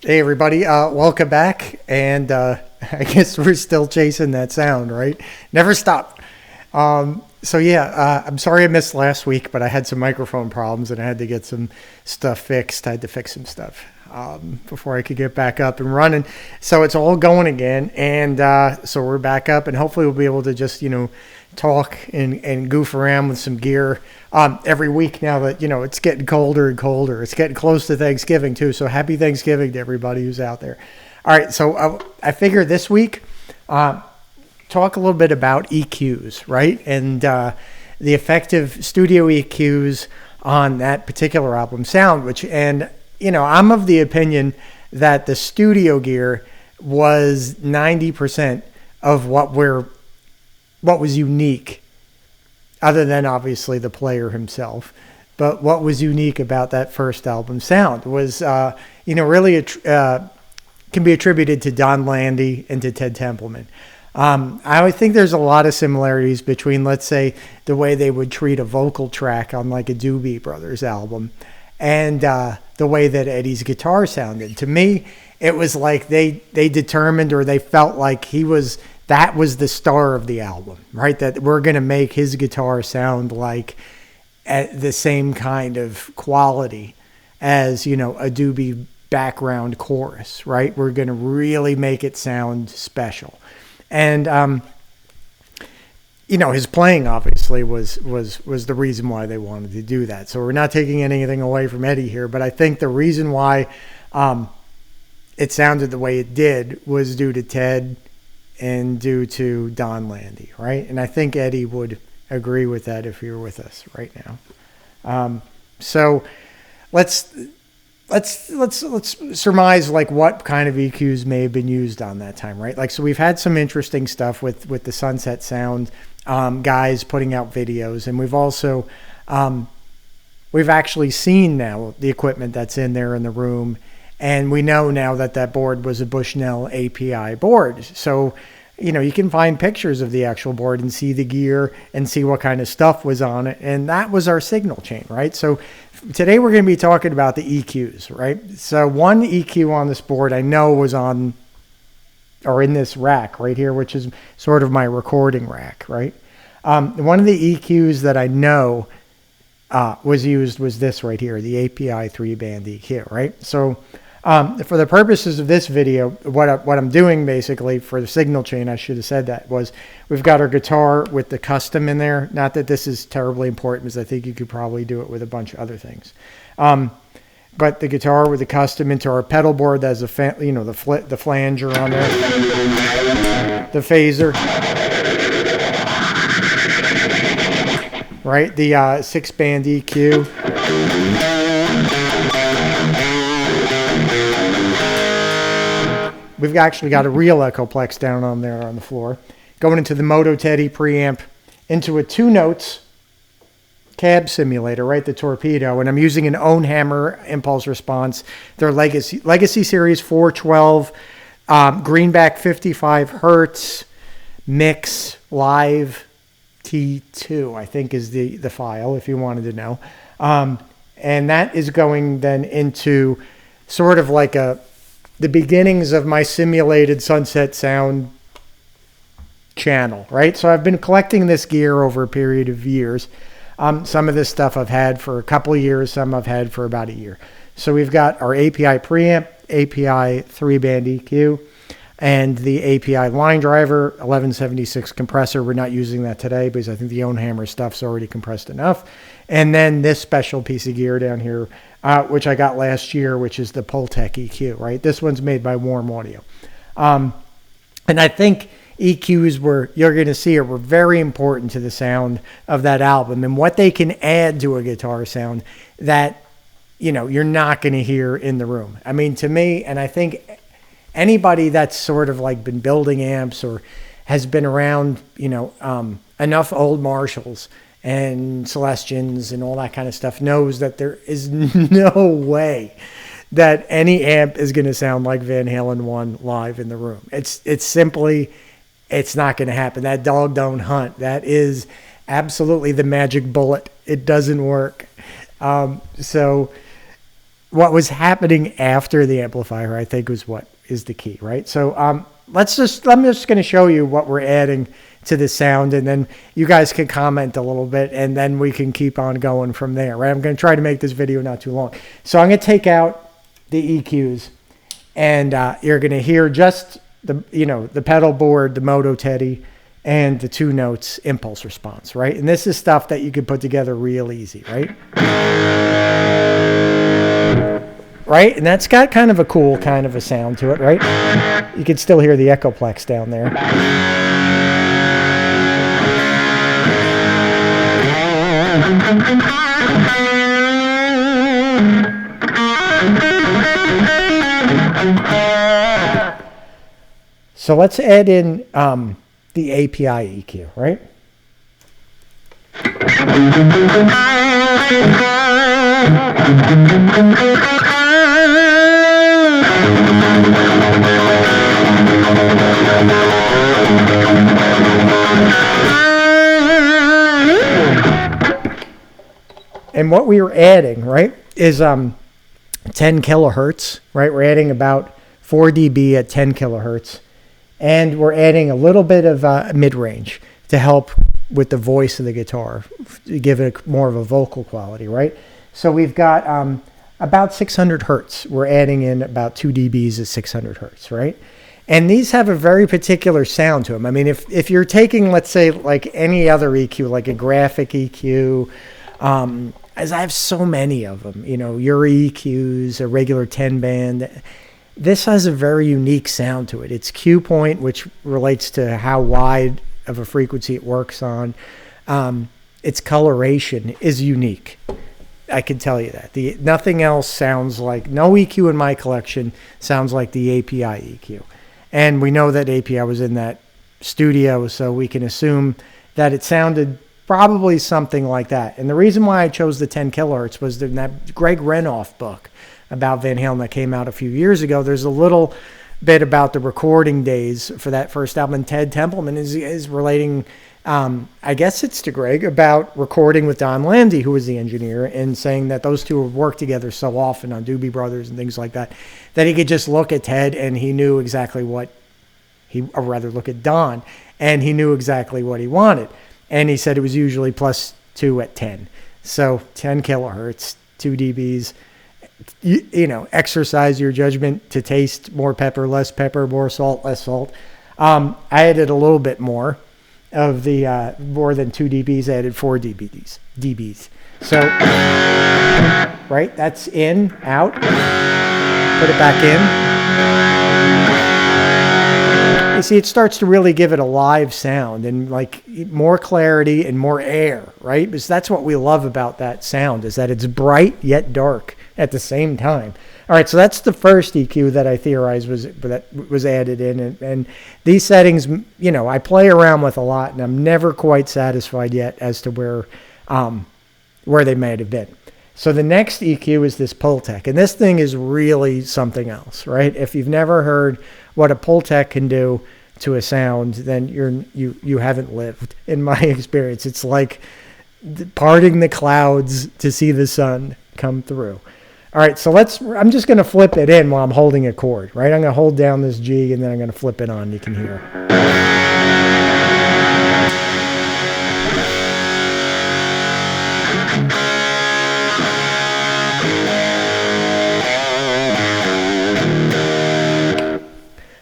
Hey everybody, welcome back, and I guess we're still chasing that sound, right? Never stop. I'm sorry I missed last week, but I had some microphone problems and I had to get some stuff fixed. I had to fix some stuff before I could get back up and running. So it's all going again, and so we're back up, and hopefully we'll be able to just, talk and goof around with some gear every week now that, it's getting colder and colder. It's getting close to Thanksgiving too, so happy Thanksgiving to everybody who's out there. All right, so I figured this week talk a little bit about EQs, right? And the effective studio EQs on that particular album sound, I'm of the opinion that the studio gear was 90% of what was unique, other than obviously the player himself. But what was unique about that first album sound was, really can be attributed to Don Landy and to Ted Templeman. I think there's a lot of similarities between, let's say, the way they would treat a vocal track on like a Doobie Brothers album and the way that Eddie's guitar sounded. To me, it was like they determined, or they felt like that was the star of the album, right? That we're going to make his guitar sound like the same kind of quality as, a Doobie background chorus, right? We're going to really make it sound special. And, his playing obviously was the reason why they wanted to do that. So we're not taking anything away from Eddie here, but I think the reason why it sounded the way it did was due to Ted and due to Don Landy, right? And I think Eddie would agree with that if he were with us right now. So let's surmise like what kind of EQs may have been used on that time, right? Like, so we've had some interesting stuff with the Sunset Sound guys putting out videos, and we've also we've actually seen now the equipment that's in there in the room, and we know now that board was a Bushnell API board. So you can find pictures of the actual board and see the gear and see what kind of stuff was on it, and that was our signal chain, right? So today we're going to be talking about the EQs, right? So one EQ on this board I know was on, or in this rack right here, which is sort of my recording rack, right? One of the EQs that I know was used was this right here, the API 3-band EQ, right? So for the purposes of this video, what I'm doing basically for the signal chain, I should have said that, was we've got our guitar with the custom in there. Not that this is terribly important, because I think you could probably do it with a bunch of other things. But the guitar with the custom into our pedal board, that's the flanger on there, the phaser, right? The 6-band EQ. We've actually got a real Echoplex down on there on the floor. Going into the Moto Teddy preamp, into a 2-notes cab simulator, right? The Torpedo. And I'm using an Ownhammer impulse response. Their Legacy Series 412, Greenback 55 Hertz, Mix Live T2, I think is the file, if you wanted to know. And that is going then into sort of like the beginnings of my simulated Sunset Sound channel, right? So I've been collecting this gear over a period of years. Some of this stuff I've had for a couple of years, some I've had for about a year. So we've got our API preamp, API 3-band EQ, and the API line driver, 1176 compressor. We're not using that today because I think the Ownhammer stuff's already compressed enough. And then this special piece of gear down here, which I got last year, which is the Pultec EQ, right? This one's made by Warm Audio. And I think EQs you're going to see were very important to the sound of that album and what they can add to a guitar sound that, you're not going to hear in the room. I mean, to me, and I think anybody that's sort of like been building amps or has been around, enough old Marshalls and Celestians and all that kind of stuff knows that there is no way that any amp is going to sound like Van Halen 1 live in the room. It's not going to happen. That dog don't hunt. That is absolutely the magic bullet. It doesn't work. So what was happening after the amplifier, I think, was what is the key, right? So I'm just going to show you what we're adding to the sound, and then you guys can comment a little bit, and then we can keep on going from there, right? I'm going to try to make this video not too long. So I'm going to take out the EQs, and you're going to hear just the pedal board, the Moto Teddy, and the 2 notes impulse response, right? And this is stuff that you can put together real easy, right? Right? And that's got kind of a cool kind of a sound to it, right? You can still hear the Echoplex down there. So let's add in the API EQ, right? And what we are adding, right, is 10 kilohertz, right? We're adding about 4 dB at 10 kilohertz. And we're adding a little bit of mid-range to help with the voice of the guitar, to give it more of a vocal quality, right? So we've got about 600 hertz. We're adding in about 2 dBs at 600 hertz, right? And these have a very particular sound to them. I mean, if you're taking, let's say, like any other EQ, like a graphic EQ, as I have so many of them, your EQs, a regular 10-band, this has a very unique sound to it. It's Q point, which relates to how wide of a frequency it works on. Its coloration is unique. I can tell you that. Nothing else sounds like, no EQ in my collection sounds like the API EQ. And we know that API was in that studio, so we can assume that it sounded probably something like that. And the reason why I chose the 10 kilohertz was in that Greg Renoff book about Van Halen that came out a few years ago. There's a little bit about the recording days for that first album. And Ted Templeman is relating, I guess it's to Greg, about recording with Don Landy, who was the engineer, and saying that those two would work together so often on Doobie Brothers and things like that, that he could just look at Ted and he knew exactly what or rather look at Don, and he knew exactly what he wanted. And he said it was usually +2 at 10. So 10 kilohertz, 2 dBs. Exercise your judgment to taste more pepper, less pepper, more salt, less salt. I added a little bit more of the more than 2 dBs. I added 4 dBs. So, right, that's in, out. Put it back in. You see, it starts to really give it a live sound and like more clarity and more air, right? Because that's what we love about that sound, is that it's bright yet dark at the same time. All right, so that's the first EQ that I theorized was added in, and these settings, I play around with a lot, and I'm never quite satisfied yet as to where they might have been. So the next EQ is this Pultec, and this thing is really something else, right? If you've never heard what a Pultec can do to a sound, then you haven't lived. In my experience, it's like parting the clouds to see the sun come through. All right, so I'm just going to flip it in while I'm holding a chord, right? I'm going to hold down this G, and then I'm going to flip it on. You can hear.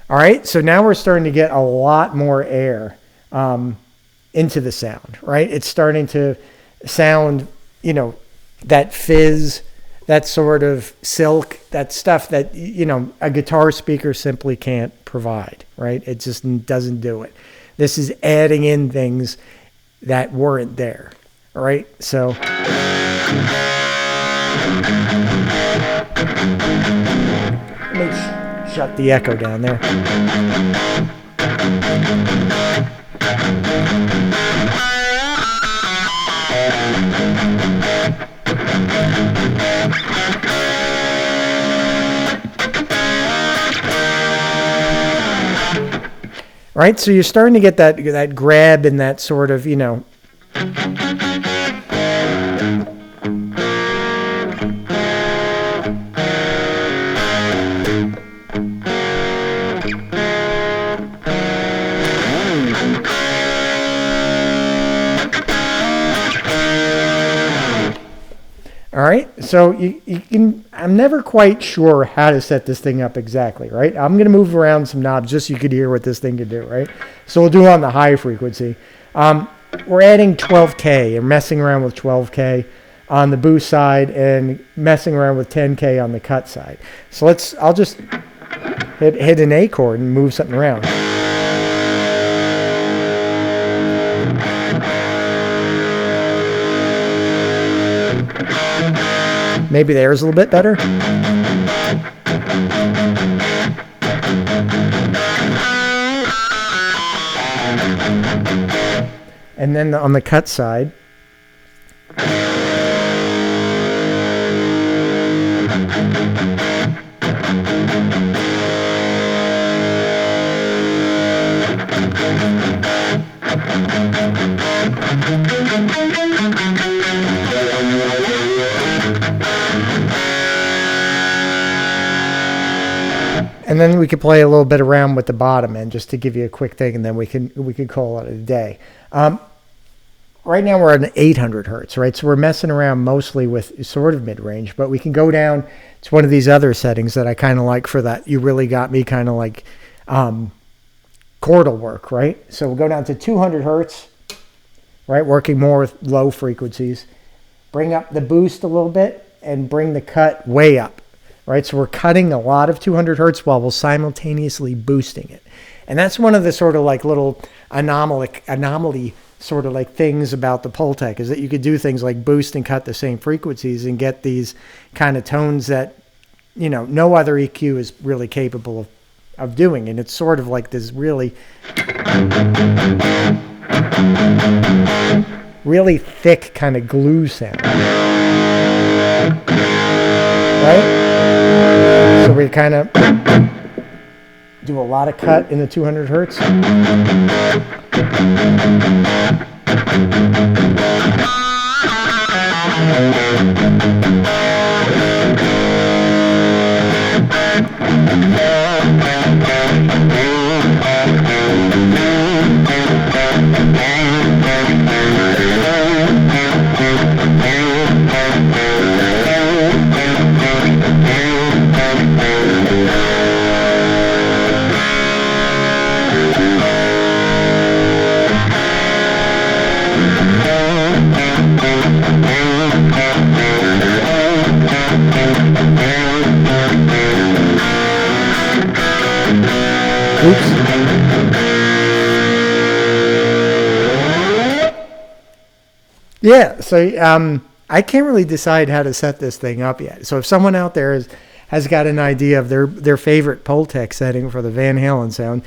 All right, so now we're starting to get a lot more air into the sound, right? It's starting to sound, that fizz, that sort of silk, that stuff that, a guitar speaker simply can't provide, right? It just doesn't do it. This is adding in things that weren't there, all right? So let me shut the echo down there. Right, so you're starting to get that grab and that sort of, So you can, I'm never quite sure how to set this thing up exactly, right? I'm going to move around some knobs just so you could hear what this thing could do, right? So we'll do on the high frequency. We're adding 12K and messing around with 12K on the boost side and messing around with 10K on the cut side. So I'll just hit an A chord and move something around. Maybe there's a little bit better. And then on the cut side, and then we could play a little bit around with the bottom end just to give you a quick thing, and then we could call it a day. Right now we're at 800 hertz, right? So we're messing around mostly with sort of mid-range, but we can go down to one of these other settings that I kind of like for that. You really got me kind of like chordal work, right? So we'll go down to 200 hertz, right? Working more with low frequencies. Bring up the boost a little bit and bring the cut way up, right? So we're cutting a lot of 200 hertz while we're simultaneously boosting it. And that's one of the sort of like little anomaly sort of like things about the Pultec, is that you could do things like boost and cut the same frequencies and get these kind of tones that, you know, no other EQ is really capable of doing. And it's sort of like this really thick kind of glue sound, right? So we kind of do a lot of cut in the 200 hertz. Oops. Yeah, so I can't really decide how to set this thing up yet. So if someone out there has got an idea of their favorite Pultec setting for the Van Halen sound,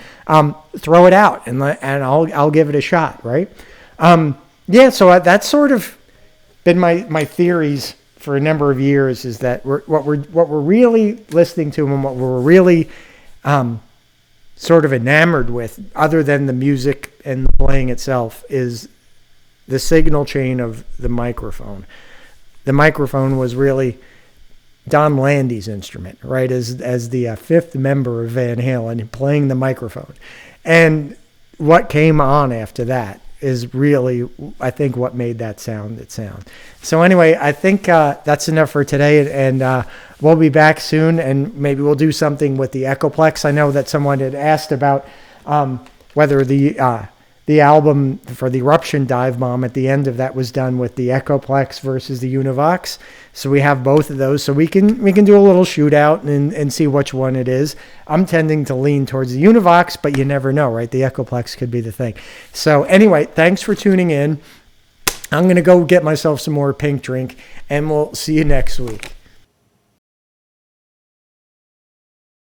throw it out and I'll give it a shot, right? Yeah, so that's sort of been my theories for a number of years, is that what we're really listening to and what we're really sort of enamored with, other than the music and the playing itself, is the signal chain of the microphone. The microphone was really Don Landy's instrument, right? As the fifth member of Van Halen, playing the microphone. And what came on after that is really, I think, what made that sound it sound. So anyway, I think that's enough for today, and we'll be back soon, and maybe we'll do something with the Echoplex. I know that someone had asked about whether the album for the Eruption Dive Bomb at the end of that was done with the Echoplex versus the Univox. So we have both of those, so we can do a little shootout and see which one it is. I'm tending to lean towards the Univox, but you never know, right? The Echoplex could be the thing. So anyway, thanks for tuning in. I'm going to go get myself some more pink drink, and we'll see you next week.